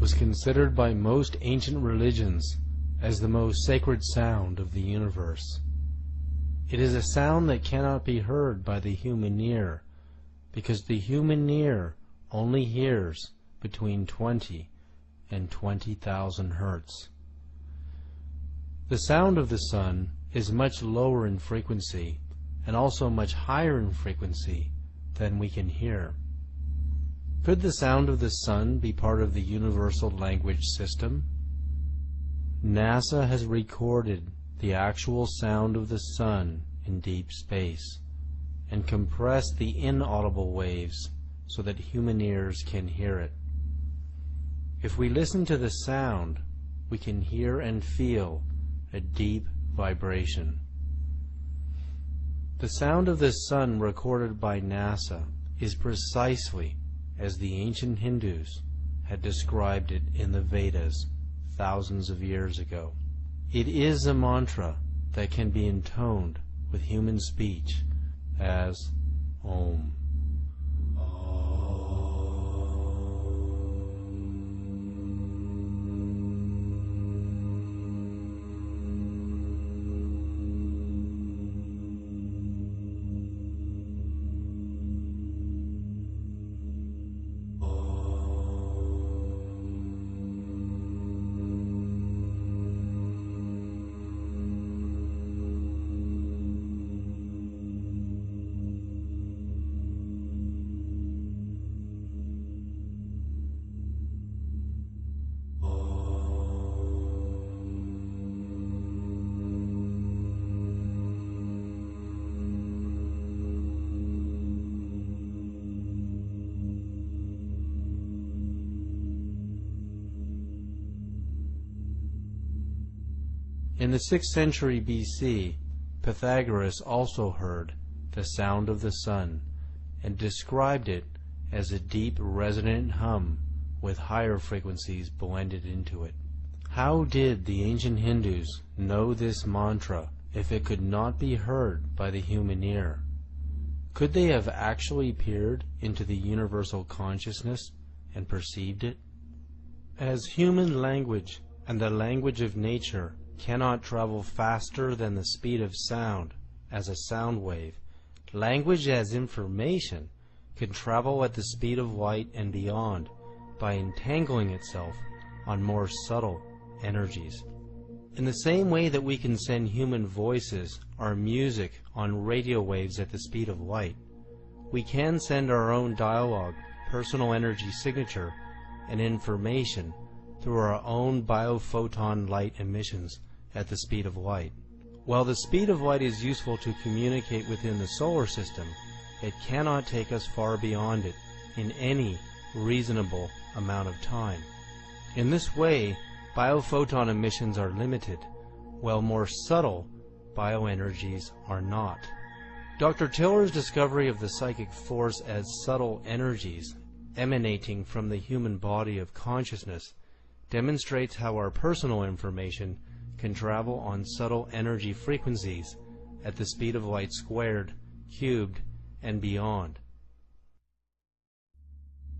was considered by most ancient religions as the most sacred sound of the universe. It is a sound that cannot be heard by the human ear, because the human ear only hears between 20 and 20,000 hertz. The sound of the sun is much lower in frequency and also much higher in frequency than we can hear. Could the sound of the sun be part of the universal language system? NASA has recorded the actual sound of the sun in deep space and compressed the inaudible waves so that human ears can hear it. If we listen to the sound, we can hear and feel a deep vibration. The sound of the sun recorded by NASA is precisely as the ancient Hindus had described it in the Vedas thousands of years ago. It is a mantra that can be intoned with human speech as Om. In the 6th century BC, Pythagoras also heard the sound of the sun and described it as a deep resonant hum with higher frequencies blended into it. How did the ancient Hindus know this mantra if it could not be heard by the human ear? Could they have actually peered into the universal consciousness and perceived it? As human language and the language of nature cannot travel faster than the speed of sound as a sound wave, language as information can travel at the speed of light and beyond by entangling itself on more subtle energies. In the same way that we can send human voices or music on radio waves at the speed of light, we can send our own dialogue, personal energy signature, and information through our own biophoton light emissions at the speed of light. While the speed of light is useful to communicate within the solar system, it cannot take us far beyond it in any reasonable amount of time. In this way, biophoton emissions are limited, while more subtle bioenergies are not. Dr. Tiller's discovery of the psychic force as subtle energies emanating from the human body of consciousness demonstrates how our personal information can travel on subtle energy frequencies at the speed of light squared, cubed, and beyond.